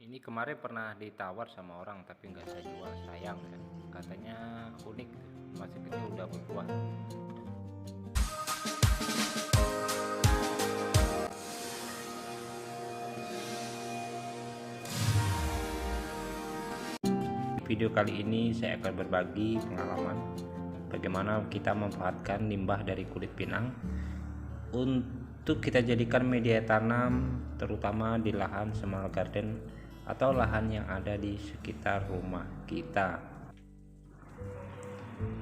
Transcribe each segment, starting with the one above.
Ini kemarin pernah ditawar sama orang tapi nggak saya jual, sayang kan. Katanya unik, masih kecil udah berbuah. Video kali ini saya akan berbagi pengalaman bagaimana kita memanfaatkan limbah dari kulit pinang untuk kita jadikan media tanam, terutama di lahan small garden atau lahan yang ada di sekitar rumah kita.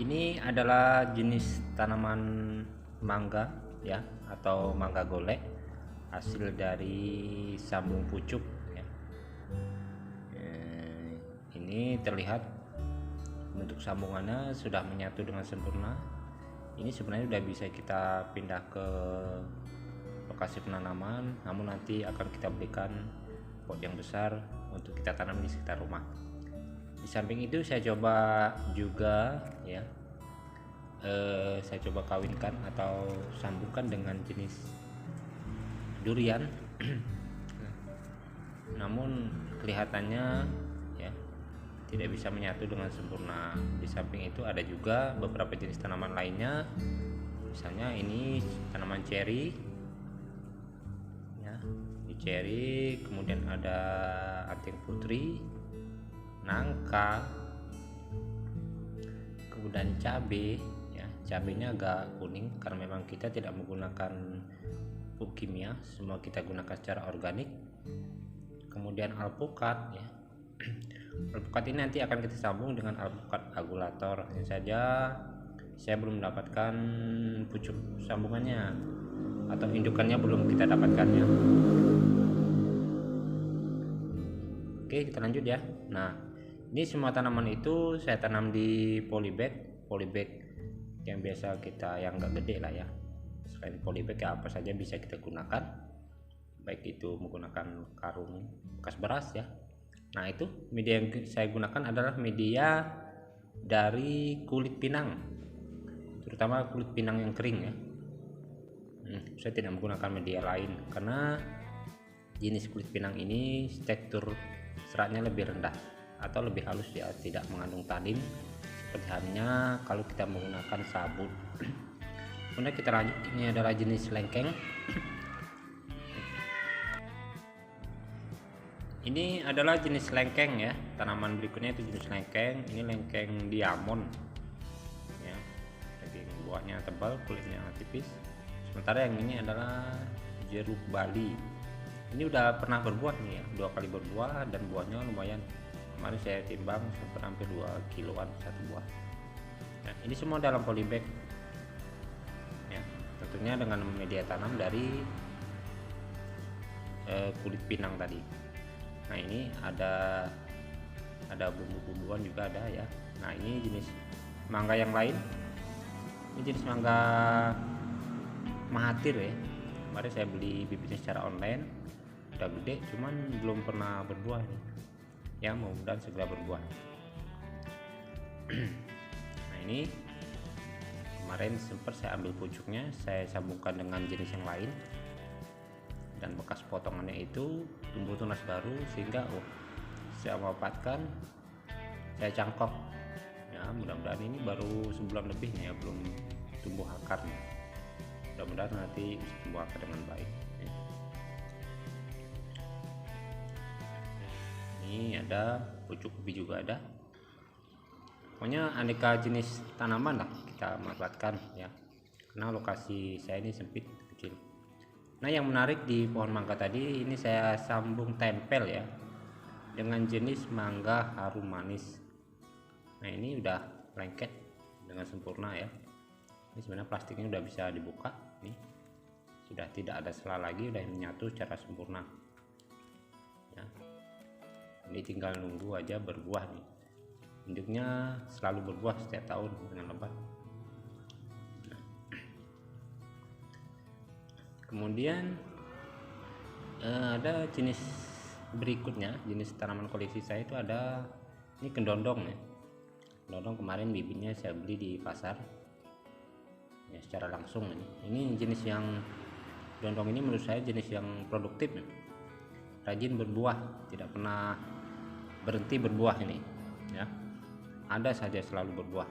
Ini adalah jenis tanaman mangga ya, atau mangga golek, hasil dari sambung pucuk ya. Ini terlihat bentuk sambungannya sudah menyatu dengan sempurna. Ini sebenarnya sudah bisa kita pindah ke lokasi penanaman, namun nanti akan kita berikan pot yang besar untuk kita tanam di sekitar rumah. Di samping itu saya coba juga ya, saya coba kawinkan atau sambungkan dengan jenis durian. Namun kelihatannya ya tidak bisa menyatu dengan sempurna. Di samping itu ada juga beberapa jenis tanaman lainnya, misalnya ini tanaman ceri ya, ini ceri, kemudian ada anting putri, nangka, kemudian cabai ya. Cabainya agak kuning karena memang kita tidak menggunakan pupuk kimia, semua kita gunakan secara organik. Kemudian alpukat ya. Alpukat ini nanti akan kita sambung dengan alpukat agulator. Hanya saja saya belum mendapatkan pucuk sambungannya atau indukannya belum kita dapatkan ya. Oke, kita lanjut ya. Nah, ini semua tanaman itu saya tanam di polybag yang biasa kita, yang enggak gede lah ya. Selain polybag ya apa saja bisa kita gunakan, baik itu menggunakan karung bekas beras ya. Nah, itu media yang saya gunakan adalah media dari kulit pinang, terutama kulit pinang yang kering ya. Saya tidak menggunakan media lain karena jenis kulit pinang ini tekstur seratnya lebih rendah atau lebih halus ya, tidak mengandung tanin seperti halnya kalau kita menggunakan sabun. Kemudian kita lanjut, ini adalah jenis lengkeng. Ini adalah jenis lengkeng ya, tanaman berikutnya itu jenis lengkeng. Ini lengkeng diamond ya, daging buahnya tebal, kulitnya tipis. Sementara yang ini adalah jeruk Bali. Ini udah pernah berbuah nih ya, 2 kali berbuah dan buahnya lumayan. Kemarin saya timbang sampai hampir 2 kiloan satu buah. Nah, ini semua dalam polybag ya, tentunya dengan media tanam dari kulit pinang tadi. Nah, ini ada bumbu-bumbuan juga ada ya. Nah, ini jenis mangga yang lain. Ini jenis mangga Mahathir ya. Kemarin saya beli bibitnya secara online, udah gede, cuman belum pernah berbuah nih. Ya, mudah-mudahan segera berbuah. Nah, ini kemarin sempat saya ambil pucuknya, saya sambungkan dengan jenis yang lain, dan bekas potongannya itu tumbuh tunas baru sehingga saya manfaatkan, saya cangkok ya. Mudah-mudahan ini baru sebulan lebih ya, belum tumbuh akarnya. Mudah-mudahan nanti bisa tumbuh akar dengan baik ya. Ini ada pucuk ubi juga ada. Pokoknya aneka jenis tanaman lah kita manfaatkan ya, karena lokasi saya ini sempit, kecil. Nah, yang menarik di pohon mangga tadi ini saya sambung tempel ya dengan jenis mangga harum manis. Nah, ini udah lengket dengan sempurna ya. Ini sebenarnya plastiknya udah bisa dibuka nih, sudah tidak ada sela lagi, udah menyatu secara sempurna ya. Ini tinggal nunggu aja berbuah nih. Induknya selalu berbuah setiap tahun dengan lebat. Kemudian ada jenis berikutnya, jenis tanaman koleksi saya itu ada ini kendondong ya. Kendondong kemarin bibitnya saya beli di pasar ya, secara langsung ini jenis yang kendondong ini menurut saya jenis yang produktif ya. rajin berbuah, tidak pernah berhenti berbuah ini ya, ada saja selalu berbuah,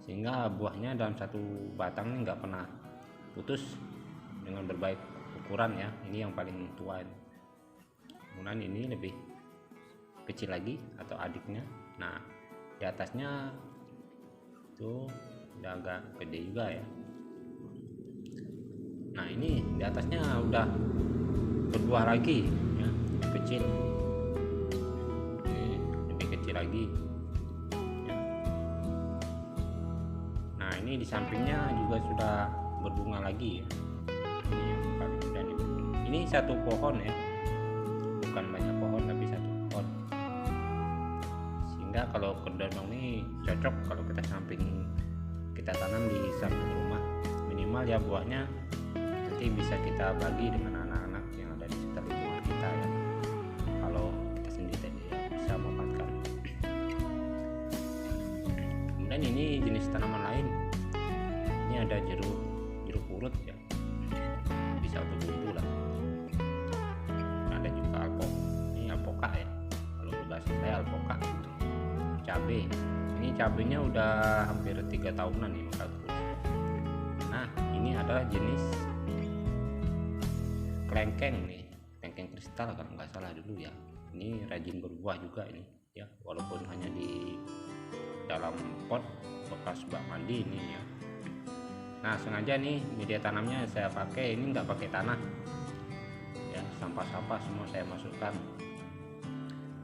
sehingga buahnya dalam satu batang ini nggak pernah putus dengan berbagai ukuran ya. Ini yang paling tua, kemudian ini lebih kecil lagi atau adiknya. Nah di atasnya itu udah agak gede juga ya. Nah ini di atasnya udah berbuah lagi ya, lebih kecil, ini lebih kecil lagi ya. Nah ini di sampingnya juga sudah berbunga lagi ya. Ini yang paling mudah nih berbunga. Ini satu pohon ya, bukan banyak pohon tapi satu pohon, sehingga kalau kedondong ini cocok kalau kita tanam di samping rumah. Minimal ya buahnya nanti bisa kita bagi dengan anak-anak yang ada di sekitar lingkungan kita ya, kalau kita sendiri ya bisa memanfaatkan. Kemudian ini jenis tanaman lain, ini ada jeruk purut ya, bisa untuk bumbu lah. Ada juga ini alpoka ya, kalau bahasa saya alpoka. Cabai, ini cabenya udah hampir 3 tahunan nih menurutku. Nah ini adalah jenis kelengkeng nih, kelengkeng kristal kalau nggak salah dulu ya. Ini rajin berbuah juga ini ya, walaupun hanya di dalam pot bekas bak mandi ini ya. Nah sengaja nih media tanamnya saya pakai ini nggak pakai tanah ya, sampah-sampah semua saya masukkan.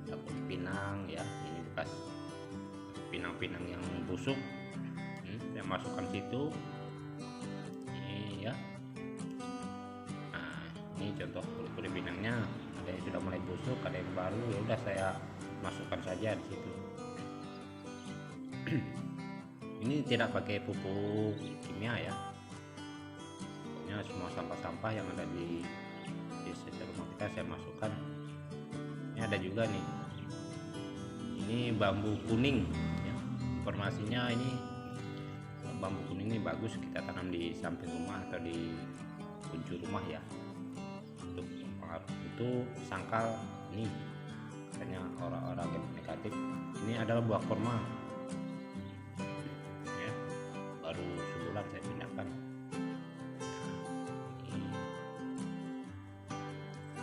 Daun pinang ya, ini bekas pinang-pinang yang busuk, saya masukkan situ ini ya. Nah ini contoh kulit pinangnya, ada yang sudah mulai busuk, ada yang baru, ya udah saya masukkan saja di situ. Ini tidak pakai pupuk kimia ya, pokoknya semua sampah-sampah yang ada di sekitar rumah kita saya masukkan. Ini ada juga nih, ini bambu kuning ya. Informasinya ini bambu kuning ini bagus kita tanam di samping rumah atau di penjuru rumah ya, untuk itu sangkal. Ini katanya orang-orang yang negatif, ini adalah buah kurma ya, baru sebulan saya pindahkan.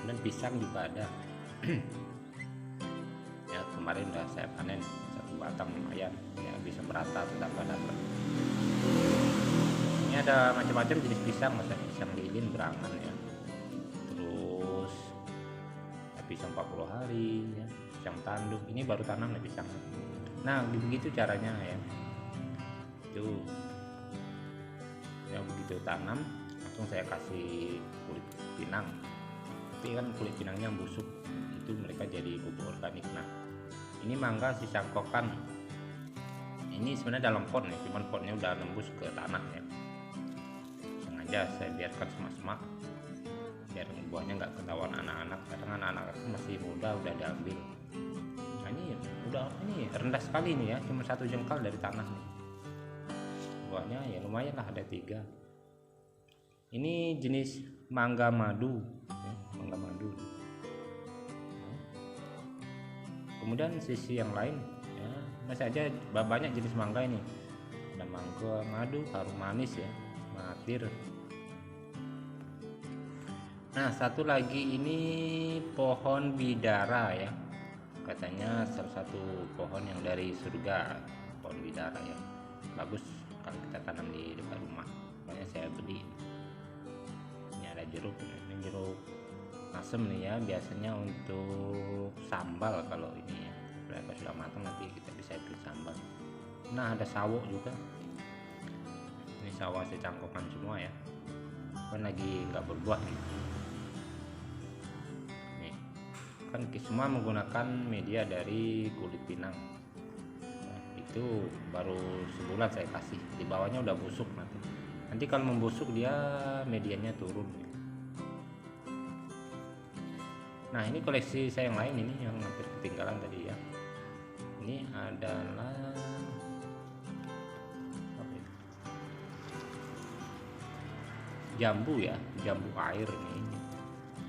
Dan pisang juga ada ya, kemarin udah saya panen satu batang lumayan ya, bisa merata tambah dapat. Ini ada macam-macam jenis pisang, masa pisang lilin, berangan ya, terus ya, pisang 40 hari ya, pisang tanduk, ini baru tanam ya pisang. Nah begitu caranya ya, itu ya, begitu tanam langsung saya kasih kulit pinang, tapi kan kulit pinangnya busuk, itu mereka jadi pupuk organik. Nah ini mangga si cangkokan, ini sebenarnya dalam pot nih, cuman potnya udah nembus ke tanah ya, sengaja saya biarkan semak-semak biar buahnya nggak ketahuan anak-anak. Kadang anak-anak masih muda udah diambil. Nah ini rendah sekali nih ya, cuma 1 jengkal dari tanah nih. Buahnya ya lumayan lah, ada 3. Ini jenis mangga madu ya, mangga madu. Kemudian sisi yang lain ya, masih aja banyak jenis mangga ini. Ada mangga madu, harum manis ya, matir. Nah satu lagi ini pohon bidara ya, katanya salah satu pohon yang dari surga, pohon bidara ya, bagus kalau kita tanam di dekat rumah. Makanya saya beli. Ini ada jeruk, ini jeruk asem nih ya, biasanya untuk sambal. Kalau ini ya, kalau sudah matang nanti kita bisa bikin sambal. Nah ada sawo juga, ini sawo secangkokan semua ya, kan lagi nggak berbuah nih. Nih kan semua menggunakan media dari kulit pinang. Nah, itu baru sebulan saya kasih, di bawahnya udah busuk. Nanti kalau membusuk dia medianya turun. Nah ini koleksi saya yang lain, ini yang hampir ketinggalan tadi ya. Ini adalah jambu ya, jambu air nih,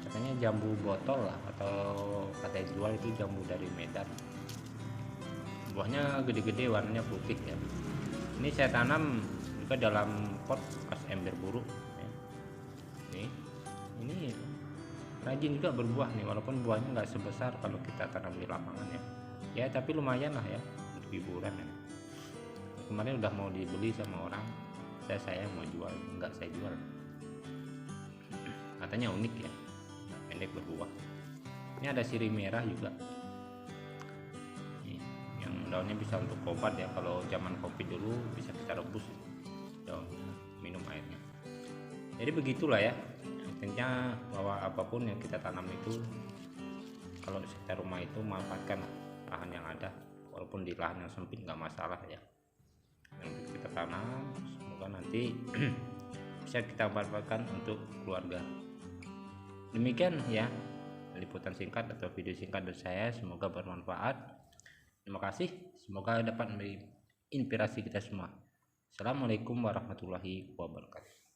katanya jambu botol lah, atau katanya jual itu jambu dari Medan. Buahnya gede-gede, warnanya putih ya. Ini saya tanam juga dalam pot bekas ember buruk ya. Ini rajin juga berbuah nih, walaupun buahnya nggak sebesar kalau kita tanam di lapangan ya tapi lumayan lah ya untuk hiburan ya. Kemarin udah mau dibeli sama orang, saya mau jual, nggak saya jual, katanya unik ya, pendek berbuah. Ini ada sirih merah juga nih, yang daunnya bisa untuk obat ya, kalau zaman kopi dulu bisa kita rebus daunnya, minum airnya. Jadi begitulah ya, intinya bahwa apapun yang kita tanam itu, kalau sekitar rumah itu manfaatkan lahan yang ada, walaupun di lahan yang sempit nggak masalah ya, yang kita tanam semoga nanti bisa kita manfaatkan untuk keluarga. Demikian ya liputan singkat atau video singkat dari saya, semoga bermanfaat. Terima kasih, semoga dapat menjadi inspirasi kita semua. Assalamualaikum warahmatullahi wabarakatuh.